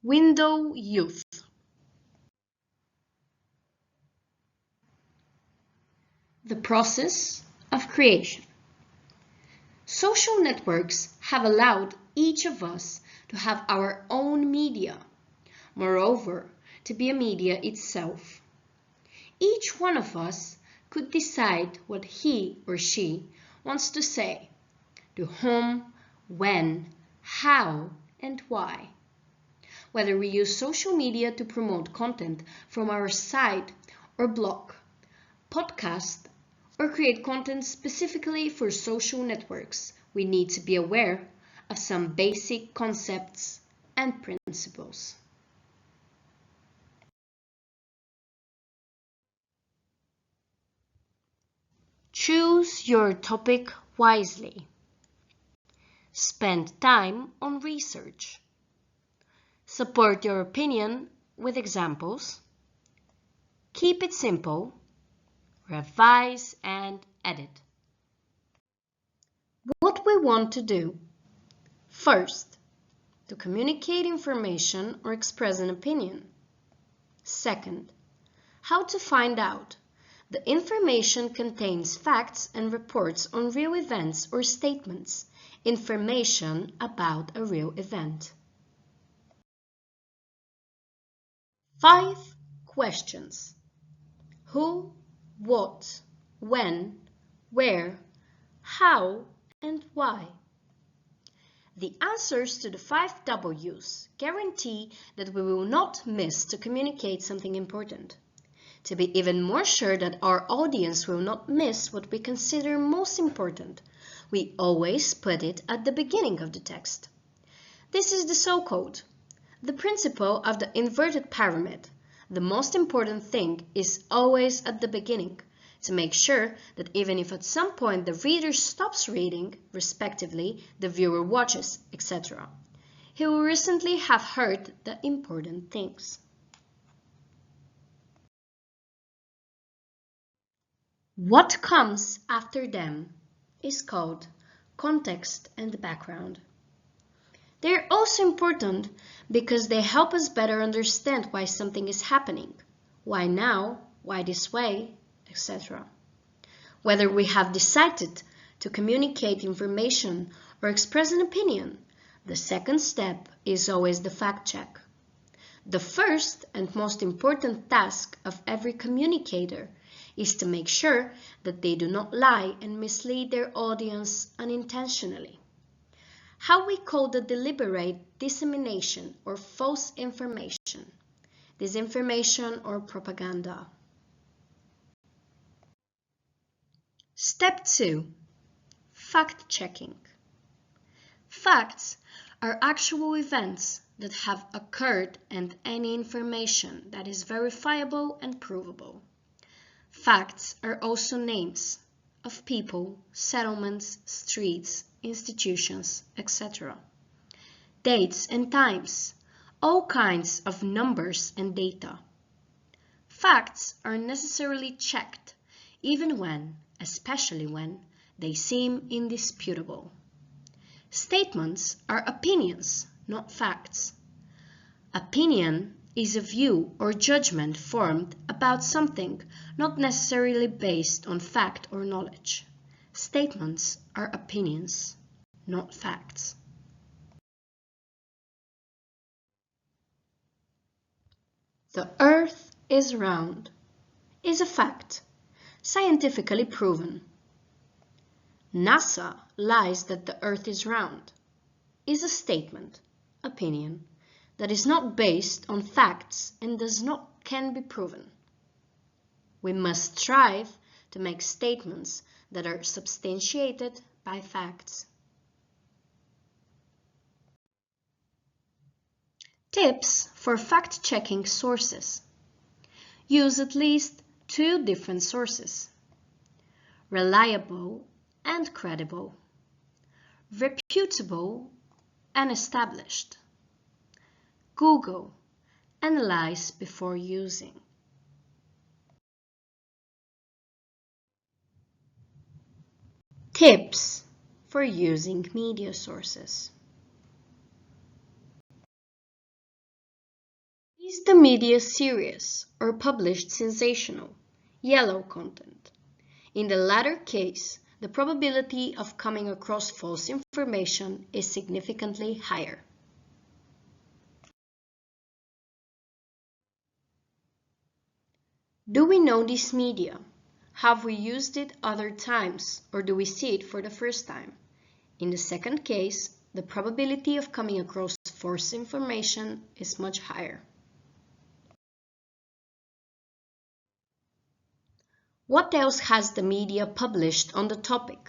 Window youth. The process of creation. Social networks have allowed each of us to have our own media, moreover, to be a media itself. Each one of us could decide what he or she wants to say, to whom, when, how, and why. Whether we use social media to promote content from our site or blog, podcast, or create content specifically for social networks, we need to be aware of some basic concepts and principles. Choose your topic wisely. Spend time on research. Support your opinion with examples. Keep it simple. Revise and edit. What we want to do. First, to communicate information or express an opinion. Second, how to find out. The information contains facts and reports on real events or statements, information about a real event. 5 questions. Who, what, when, where, how, and why. The answers to the 5 W's guarantee that we will not miss to communicate something important. To be even more sure that our audience will not miss what we consider most important, we always put it at the beginning of the text. This is the so-called, the principle of the inverted pyramid. The most important thing is always at the beginning, to make sure that even if at some point the reader stops reading, respectively, the viewer watches, etc., he will recently have heard the important things. What comes after them is called context and background. They are also important because they help us better understand why something is happening, why now, why this way, etc. Whether we have decided to communicate information or express an opinion, the second step is always the fact check. The first and most important task of every communicator is to make sure that they do not lie and mislead their audience unintentionally. How we call the deliberate dissemination or false information, disinformation or propaganda. Step 2. Fact-checking. Facts are actual events that have occurred and any information that is verifiable and provable. Facts are also names of people, settlements, streets, institutions, etc. Dates and times, all kinds of numbers and data. Facts are necessarily checked, even when, especially when, they seem indisputable. Statements are opinions, not facts. Opinion is a view or judgment formed about something, not necessarily based on fact or knowledge. Statements are opinions, not facts. The Earth is round is a fact, scientifically proven. NASA lies that the Earth is round is a statement, opinion, that is not based on facts and can be proven. We must strive to make statements that are substantiated by facts. Tips for fact-checking sources. Use at least 2 different sources. Reliable and credible. Reputable and established. Google. Analyze before using. Tips for using media sources. Is the media serious or published sensational, yellow content? In the latter case, the probability of coming across false information is significantly higher. Do we know this media? Have we used it other times, or do we see it for the first time? In the second case, the probability of coming across false information is much higher. What else has the media published on the topic?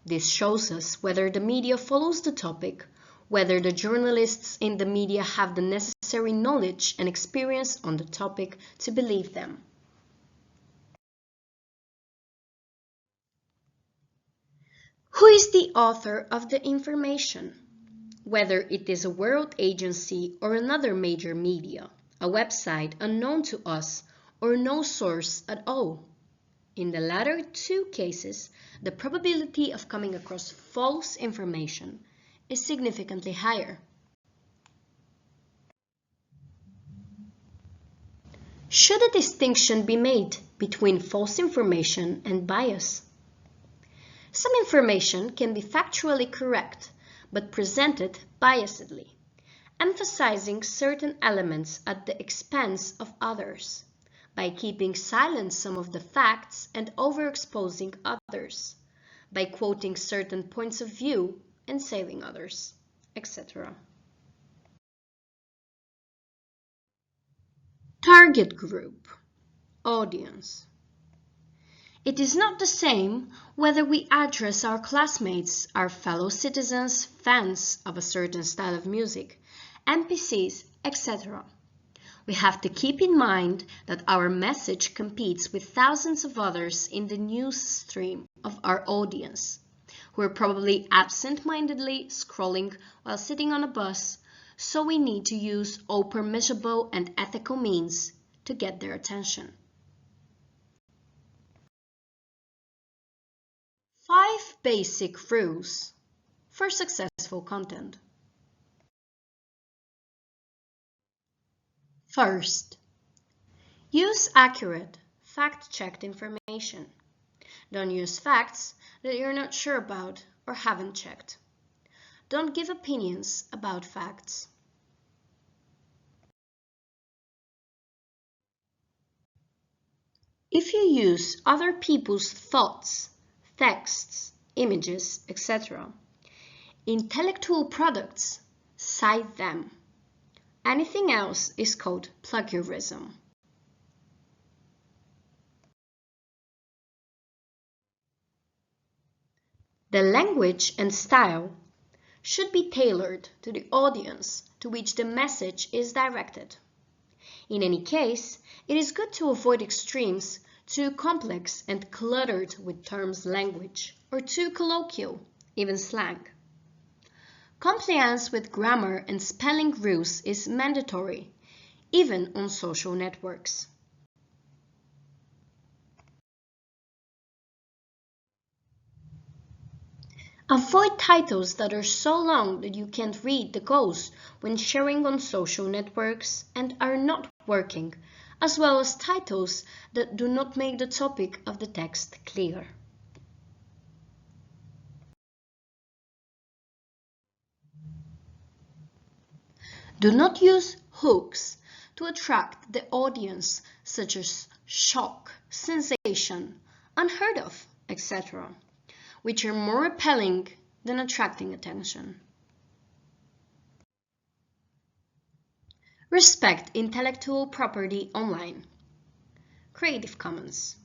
This shows us whether the media follows the topic, whether the journalists in the media have the necessary knowledge and experience on the topic to believe them. Who is the author of the information? Whether it is a world agency or another major media, a website unknown to us, or no source at all. In the latter two cases, the probability of coming across false information is significantly higher. Should a distinction be made between false information and bias? Some information can be factually correct, but presented biasedly, emphasizing certain elements at the expense of others, by keeping silent some of the facts and overexposing others, by quoting certain points of view and saving others, etc. Target group, audience. It is not the same whether we address our classmates, our fellow citizens, fans of a certain style of music, NPCs, etc. We have to keep in mind that our message competes with thousands of others in the news stream of our audience, who are probably absent-mindedly scrolling while sitting on a bus, so we need to use all permissible and ethical means to get their attention. 5 basic rules for successful content. First, use accurate, fact-checked information. Don't use facts that you're not sure about or haven't checked. Don't give opinions about facts. If you use other people's thoughts, texts, images, etc., intellectual products, cite them. Anything else is called plagiarism. The language and style should be tailored to the audience to which the message is directed. In any case, it is good to avoid extremes too complex and cluttered with terms language, or too colloquial, even slang. Compliance with grammar and spelling rules is mandatory, even on social networks. Avoid titles that are so long that you can't read the goals when sharing on social networks and are not working, as well as titles that do not make the topic of the text clear. Do not use hooks to attract the audience, such as shock, sensation, unheard of, etc., which are more repelling than attracting attention. Respect intellectual property online. Creative Commons.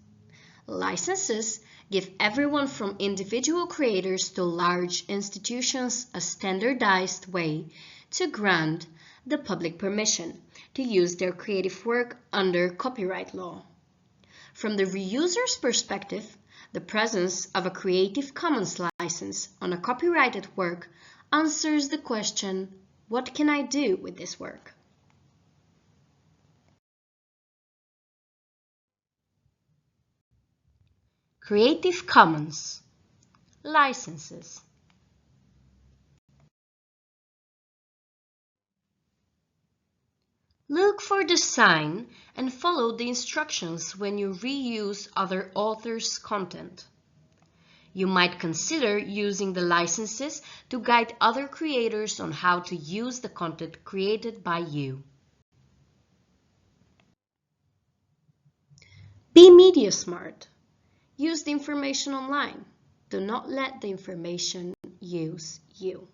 Licenses give everyone from individual creators to large institutions a standardized way to grant the public permission to use their creative work under copyright law. From the reuser's perspective, the presence of a Creative Commons license on a copyrighted work answers the question, what can I do with this work? Creative Commons licenses. Look for the sign and follow the instructions when you reuse other authors' content. You might consider using the licenses to guide other creators on how to use the content created by you. Be media smart. Use the information online. Do not let the information use you.